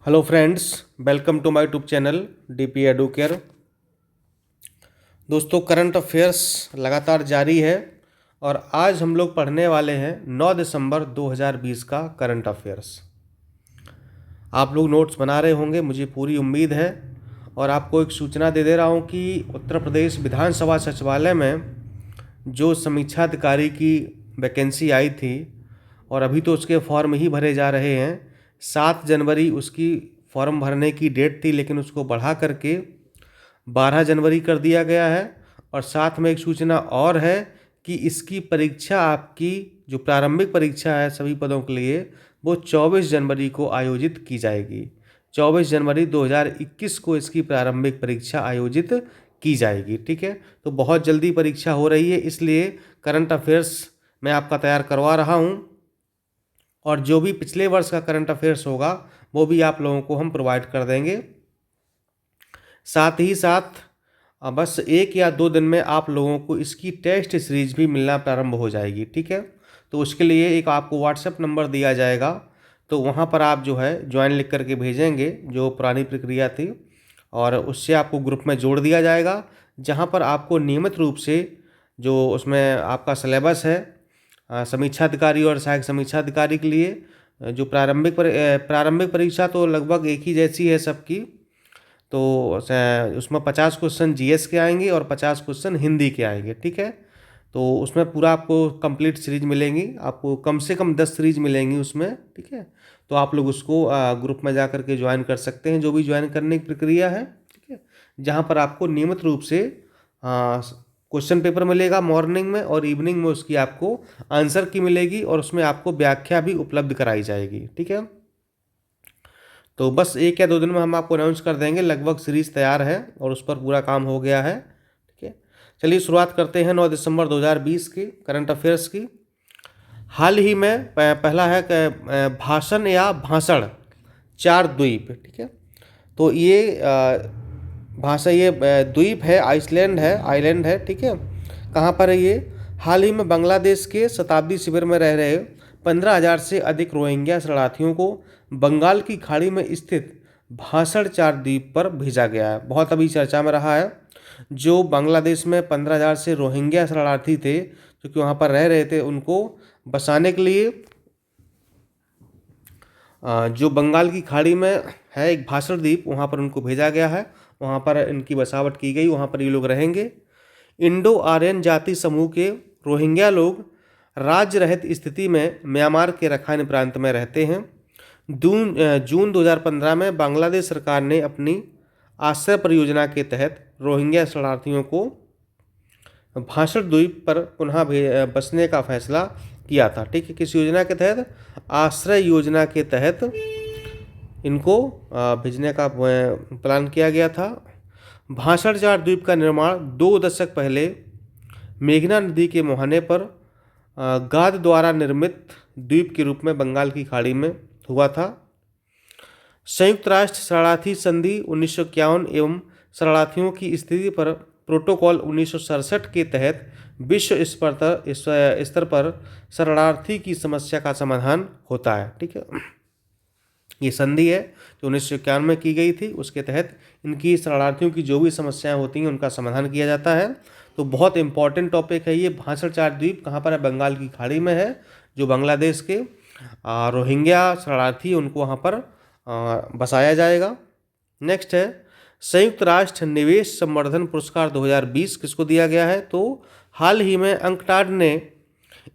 Hello friends, welcome to my YouTube channel DP Educare. दोस्तों, current affairs लगातार जारी है और आज हम लोग पढ़ने वाले हैं 9 दिसंबर 2020 का करंट अफेयर्स। आप लोग नोट्स बना रहे होंगे, मुझे पूरी उम्मीद है। और आपको एक सूचना दे रहा हूं कि उत्तर प्रदेश विधानसभा सचिवालय में जो समीक्षा अधिकारी की वैकेंसी आई थी और अभी तो उसके फॉर्म ही भरे जा रहे हैं। 7 जनवरी उसकी फॉर्म भरने की डेट थी, लेकिन उसको बढ़ा करके 12 जनवरी कर दिया गया है। और साथ में एक सूचना और है कि इसकी परीक्षा, आपकी जो प्रारंभिक परीक्षा है सभी पदों के लिए, वो 24 जनवरी को आयोजित की जाएगी। 24 जनवरी 2021 को इसकी प्रारंभिक परीक्षा आयोजित की जाएगी। ठीक है, तो बहुत जल्दी परीक्षा हो रही है, इसलिए करंट अफेयर्स मैं आपका तैयार करवा रहा हूँ। और जो भी पिछले वर्ष का करंट अफेयर्स होगा वो भी आप लोगों को हम प्रोवाइड कर देंगे। साथ ही साथ बस 1 या 2 दिन में आप लोगों को इसकी टेस्ट सीरीज भी मिलना प्रारंभ हो जाएगी। ठीक है, तो उसके लिए एक आपको व्हाट्सएप नंबर दिया जाएगा, तो वहाँ पर आप जो है ज्वाइन लिख करके भेजेंगे जो पुरानी प्रक्रिया थी, और उससे आपको ग्रुप में जोड़ दिया जाएगा, जहाँ पर आपको नियमित रूप से जो उसमें आपका सिलेबस है समीक्षा अधिकारी और सहायक समीक्षा अधिकारी के लिए, जो प्रारंभिक परीक्षा तो लगभग एक ही जैसी है सबकी। तो उसमें 50 क्वेश्चन जीएस के आएंगे और 50 क्वेश्चन हिंदी के आएंगे। ठीक है, तो उसमें पूरा आपको कंप्लीट सीरीज मिलेंगी, आपको कम से कम 10 सीरीज मिलेंगी उसमें। ठीक है, तो आप लोग उसको ग्रुप में जा करके ज्वाइन कर सकते हैं, जो भी ज्वाइन करने की प्रक्रिया है। ठीक है, जहाँ पर आपको नियमित रूप से क्वेश्चन पेपर मिलेगा मॉर्निंग में, और इवनिंग में उसकी आपको आंसर की मिलेगी, और उसमें आपको व्याख्या भी उपलब्ध कराई जाएगी। ठीक है, तो बस 1 या 2 दिन में हम आपको अनाउंस कर देंगे। लगभग सीरीज तैयार है और उस पर पूरा काम हो गया है। ठीक है, चलिए शुरुआत करते हैं 9 दिसंबर 2020 की करंट अफेयर्स की। हाल ही में पहला है भाषण या भाषण 4 द्वीप। ठीक है, तो ये द्वीप है, आइलैंड है। ठीक है, कहाँ पर है ये? हाल ही में बांग्लादेश के शताब्दी शिविर में रह रहे 15,000 से अधिक रोहिंग्या शरणार्थियों को बंगाल की खाड़ी में स्थित भाषण 4 द्वीप पर भेजा गया है। बहुत अभी चर्चा में रहा है। जो बांग्लादेश में 15,000 से रोहिंग्या शरणार्थी थे जो कि वहाँ पर रह रहे थे, उनको बसाने के लिए जो बंगाल की खाड़ी में है एक भाषण द्वीप, वहाँ पर उनको भेजा गया है। वहाँ पर इनकी बसावट की गई, वहाँ पर ये लोग रहेंगे। इंडो आर्यन जाति समूह के रोहिंग्या लोग राज्य रहित स्थिति में म्यांमार के रखाइन प्रांत में रहते हैं। जून 2015 में बांग्लादेश सरकार ने अपनी आश्रय परियोजना के तहत रोहिंग्या शरणार्थियों को भाषण द्वीप पर पुनः बसने का फैसला किया था। ठीक है, किस योजना के तहत? आश्रय योजना के तहत इनको भेजने का प्लान किया गया था। भाषण 4 द्वीप का निर्माण 2 दशक पहले मेघना नदी के मुहाने पर गाद द्वारा निर्मित द्वीप के रूप में बंगाल की खाड़ी में हुआ था। संयुक्त राष्ट्र शरणार्थी संधि 1951 एवं शरणार्थियों की स्थिति पर प्रोटोकॉल 1967 के तहत विश्व स्तर पर शरणार्थी की समस्या का समाधान होता है। ठीक है, ये संधि है जो 1951 में की गई थी, उसके तहत इनकी शरणार्थियों की जो भी समस्याएं होती हैं उनका समाधान किया जाता है। तो बहुत इंपॉर्टेंट टॉपिक है ये। भाषण 4 द्वीप कहाँ पर है? बंगाल की खाड़ी में है। जो बांग्लादेश के रोहिंग्या शरणार्थी उनको वहाँ पर बसाया जाएगा। नेक्स्ट है संयुक्त राष्ट्र निवेश संवर्धन पुरस्कार 2020 किसको दिया गया है? तो हाल ही में अंकटाड ने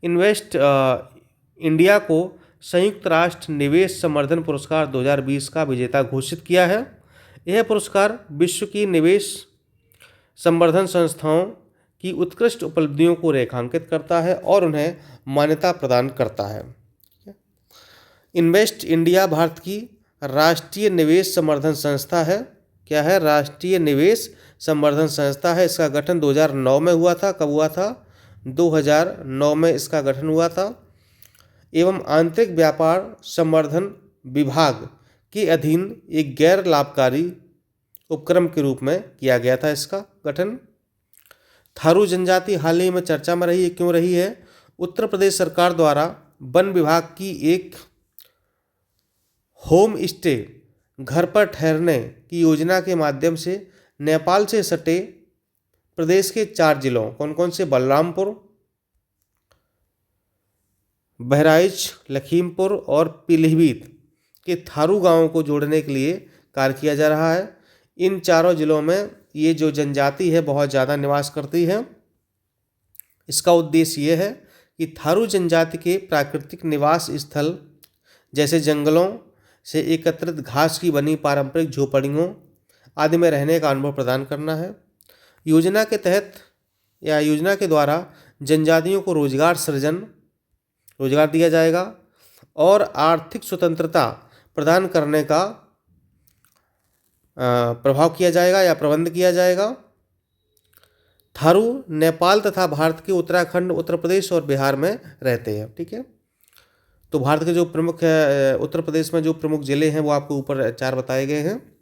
इन्वेस्ट इंडिया को संयुक्त राष्ट्र निवेश संवर्धन पुरस्कार 2020 का विजेता घोषित किया है। यह पुरस्कार विश्व की निवेश संवर्धन संस्थाओं की उत्कृष्ट उपलब्धियों को रेखांकित करता है और उन्हें मान्यता प्रदान करता है। इन्वेस्ट इंडिया भारत की राष्ट्रीय निवेश संवर्धन संस्था है। क्या है? राष्ट्रीय निवेश संवर्धन संस्था है। इसका गठन 2009 में हुआ था। कब हुआ था? 2009 में इसका गठन हुआ था, एवं आंतरिक व्यापार संवर्धन विभाग के अधीन एक गैर लाभकारी उपक्रम के रूप में किया गया था इसका गठन। थारू जनजाति हाल ही में चर्चा में रही है। क्यों रही है? उत्तर प्रदेश सरकार द्वारा वन विभाग की एक होम स्टे घर पर ठहरने की योजना के माध्यम से नेपाल से सटे प्रदेश के 4 जिलों कौन कौन से, बलरामपुर, बहराइच, लखीमपुर और पीलीभीत के थारू गांवों को जोड़ने के लिए कार्य किया जा रहा है। इन चारों जिलों में ये जो जनजाति है बहुत ज़्यादा निवास करती है। इसका उद्देश्य ये है कि थारू जनजाति के प्राकृतिक निवास स्थल जैसे जंगलों से एकत्रित घास की बनी पारंपरिक झोपड़ियों आदि में रहने का अनुभव प्रदान करना है। योजना के तहत या योजना के द्वारा जनजातियों को रोजगार दिया जाएगा और आर्थिक स्वतंत्रता प्रदान करने का प्रभाव किया जाएगा या प्रबंध किया जाएगा। थारू नेपाल तथा भारत के उत्तराखंड, उत्तर प्रदेश और बिहार में रहते हैं। ठीक है, तो भारत के जो प्रमुख उत्तर प्रदेश में जो प्रमुख जिले हैं वो आपको ऊपर 4 बताए गए हैं।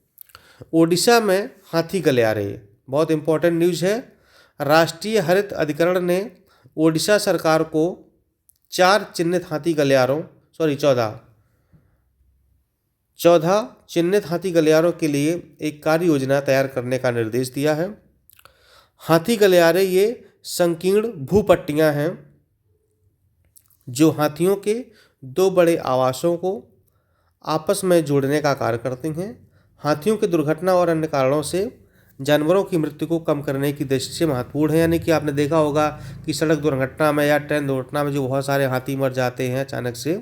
ओडिशा में हाथी गलियारे, बहुत इंपॉर्टेंट न्यूज़ है। राष्ट्रीय हरित अधिकरण ने ओडिशा सरकार को 14 चिन्हित हाथी गलियारों के लिए एक कार्य योजना तैयार करने का निर्देश दिया है। हाथी गलियारे ये संकीर्ण भूपट्टियां हैं जो हाथियों के 2 बड़े आवासों को आपस में जोड़ने का कार्य करती हैं। हाथियों की दुर्घटना और अन्य कारणों से जानवरों की मृत्यु को कम करने की दृष्टि से महत्वपूर्ण है। यानी कि आपने देखा होगा कि सड़क दुर्घटना में या ट्रेन दुर्घटना में जो बहुत सारे हाथी मर जाते हैं अचानक से,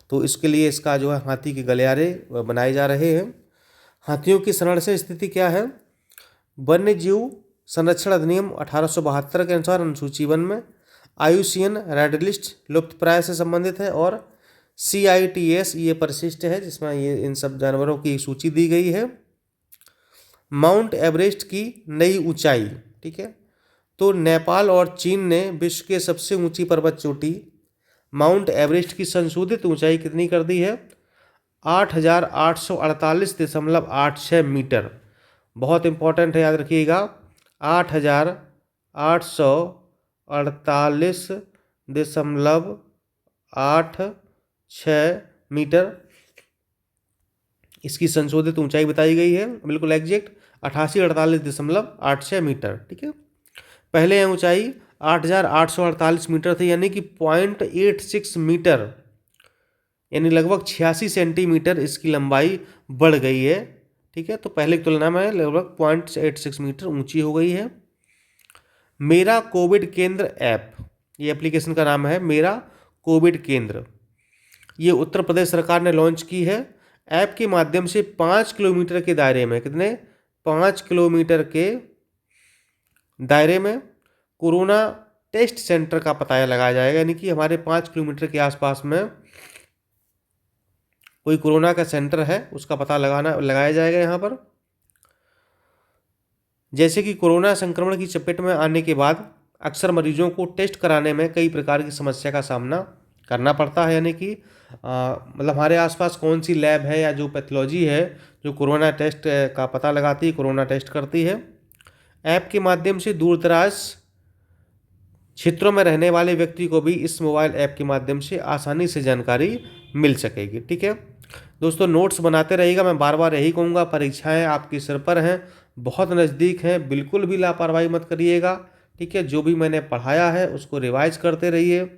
तो इसके लिए इसका जो है हाथी के गलियारे बनाए जा रहे हैं। हाथियों की संरक्षण स्थिति क्या है? वन्य जीव संरक्षण अधिनियम 1872 के अनुसार अनुसूची 1 में, IUCN रेड लिस्ट लुप्तप्राय से संबंधित है और CITES ये परिशिष्ट है जिसमें ये इन सब जानवरों की सूची दी गई है। माउंट एवरेस्ट की नई ऊंचाई, ठीक है, तो नेपाल और चीन ने विश्व के सबसे ऊंची पर्वत चोटी माउंट एवरेस्ट की संशोधित ऊंचाई कितनी कर दी है? 8,848.86 मीटर। बहुत इंपॉर्टेंट है, याद रखिएगा, 8,848.86 मीटर इसकी संशोधित ऊंचाई बताई गई है, बिल्कुल एग्जैक्ट 88,48.86 मीटर। ठीक है, पहले यह ऊंचाई 8,848 मीटर थी, यानी कि 0.86 मीटर, यानी लगभग 86 सेंटीमीटर इसकी लंबाई बढ़ गई है। ठीक है, तो पहले की तुलना में लगभग 0.86 मीटर ऊंची हो गई है। मेरा कोविड केंद्र ऐप, ये एप्लीकेशन का नाम है मेरा कोविड केंद्र, ये उत्तर प्रदेश सरकार ने लॉन्च की है। ऐप के माध्यम से 5 किलोमीटर के दायरे में, कितने, 5 किलोमीटर के दायरे में कोरोना टेस्ट सेंटर का पता लगाया जाएगा। यानी कि हमारे 5 किलोमीटर के आसपास में कोई कोरोना का सेंटर है उसका पता लगाया जाएगा यहाँ पर। जैसे कि कोरोना संक्रमण की चपेट में आने के बाद अक्सर मरीजों को टेस्ट कराने में कई प्रकार की समस्या का सामना करना पड़ता है। यानी कि मतलब हमारे आसपास कौन सी लैब है या जो पैथोलॉजी है जो कोरोना टेस्ट का पता लगाती है, कोरोना टेस्ट करती है। ऐप के माध्यम से दूर दराज क्षेत्रों में रहने वाले व्यक्ति को भी इस मोबाइल ऐप के माध्यम से आसानी से जानकारी मिल सकेगी। ठीक है दोस्तों, नोट्स बनाते रहिएगा। मैं बार बार यही कहूँगा, परीक्षाएं आपके सिर पर हैं, बहुत नज़दीक हैं, बिल्कुल भी लापरवाही मत करिएगा। ठीक है, जो भी मैंने पढ़ाया है उसको रिवाइज करते रहिए।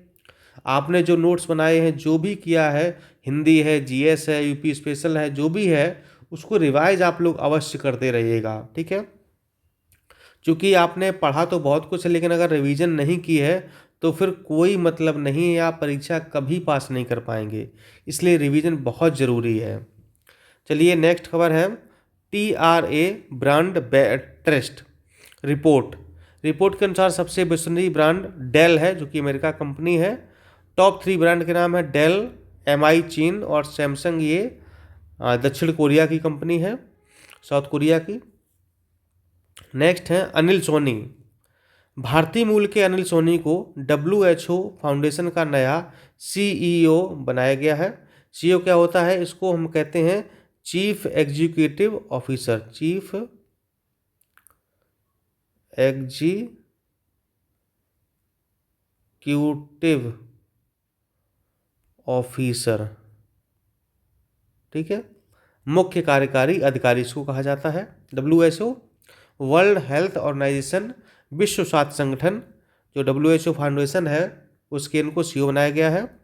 आपने जो नोट्स बनाए हैं, जो भी किया है, हिंदी है, GS है, UP स्पेशल है, जो भी है उसको रिवाइज आप लोग अवश्य करते रहिएगा। ठीक है, क्योंकि आपने पढ़ा तो बहुत कुछ है लेकिन अगर रिवीजन नहीं की है तो फिर कोई मतलब नहीं है, आप परीक्षा कभी पास नहीं कर पाएंगे। इसलिए रिवीजन बहुत ज़रूरी है। चलिए नेक्स्ट खबर है, TRA ब्रांड ट्रस्ट रिपोर्ट के अनुसार सबसे विश्वसनीय ब्रांड डेल है, जो कि अमेरिका कंपनी है। टॉप 3 ब्रांड के नाम है डेल, MI चीन और सैमसंग, ये दक्षिण कोरिया की कंपनी है, साउथ कोरिया की। नेक्स्ट है अनिल सोनी। भारतीय मूल के अनिल सोनी को WHO फाउंडेशन का नया CEO बनाया गया है। CEO क्या होता है? इसको हम कहते हैं chief executive officer, chief executive officer. ठीक है, मुख्य कार्यकारी अधिकारी इसको कहा जाता है। WHO वर्ल्ड हेल्थ ऑर्गेनाइजेशन, विश्व स्वास्थ्य संगठन, जो WHO फाउंडेशन है उसके इनको CEO बनाया गया है।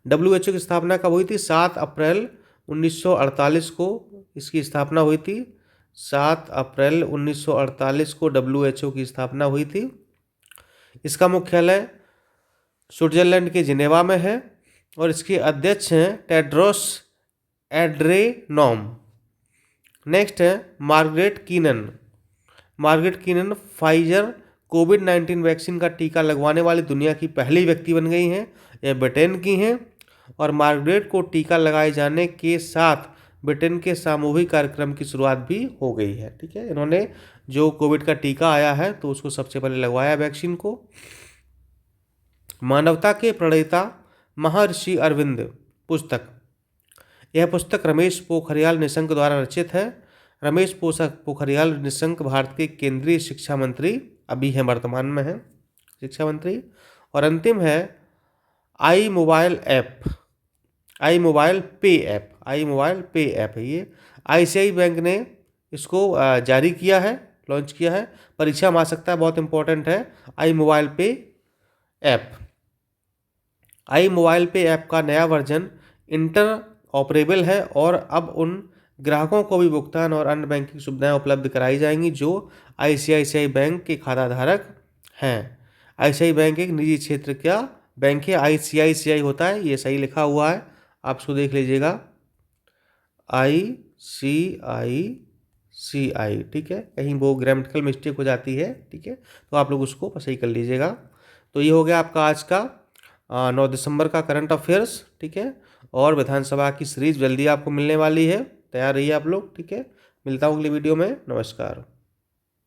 WHO की स्थापना कब हुई थी? 7 अप्रैल 1948 को इसकी स्थापना हुई थी। 7 अप्रैल 1948 को WHO की स्थापना हुई थी। इसका मुख्यालय स्विट्जरलैंड के जिनेवा में है और इसके अध्यक्ष हैं टेड्रोस एड्रेनॉम। नेक्स्ट है मार्गरेट कीनन। मार्गरेट कीनन फाइजर कोविड-19 वैक्सीन का टीका लगवाने वाली दुनिया की पहली व्यक्ति बन गई हैं। यह ब्रिटेन की हैं और मार्गरेट को टीका लगाए जाने के साथ ब्रिटेन के सामूहिक कार्यक्रम की शुरुआत भी हो गई है। ठीक है, इन्होंने जो कोविड का टीका आया है तो उसको सबसे पहले लगवाया वैक्सीन को। मानवता के प्रणेता महर्षि अरविंद पुस्तक, यह पुस्तक रमेश पोखरियाल निशंक द्वारा रचित है। रमेश पोखरियाल निशंक भारत के केंद्रीय शिक्षा मंत्री अभी हैं, वर्तमान में हैं शिक्षा मंत्री। और अंतिम है आई मोबाइल ऐप, आई मोबाइल पे ऐप, आई मोबाइल पे ऐप है ये। ICICI बैंक ने इसको जारी किया है, लॉन्च किया है। परीक्षा में आ सकता है, बहुत इंपॉर्टेंट है आई मोबाइल पे ऐप। आई मोबाइल पे ऐप का नया वर्जन इंटर ऑपरेबल है और अब उन ग्राहकों को भी भुगतान और अन्य बैंकिंग सुविधाएं उपलब्ध कराई जाएंगी जो ICICI बैंक के खाताधारक हैं। ICICI बैंक एक निजी क्षेत्र का बैंक है। ICICI होता है, ये सही लिखा हुआ है, आप इसको देख लीजिएगा, ICICI। ठीक है, कहीं वो ग्रामेटिकल मिस्टेक हो जाती है। ठीक है, तो आप लोग उसको सही कर लीजिएगा। तो ये हो गया आपका आज का 9 दिसंबर का करंट अफेयर्स। ठीक है, और विधानसभा की सीरीज जल्दी आपको मिलने वाली है, तैयार रहिए आप लोग। ठीक है, मिलता हूँ अगली वीडियो में। नमस्कार।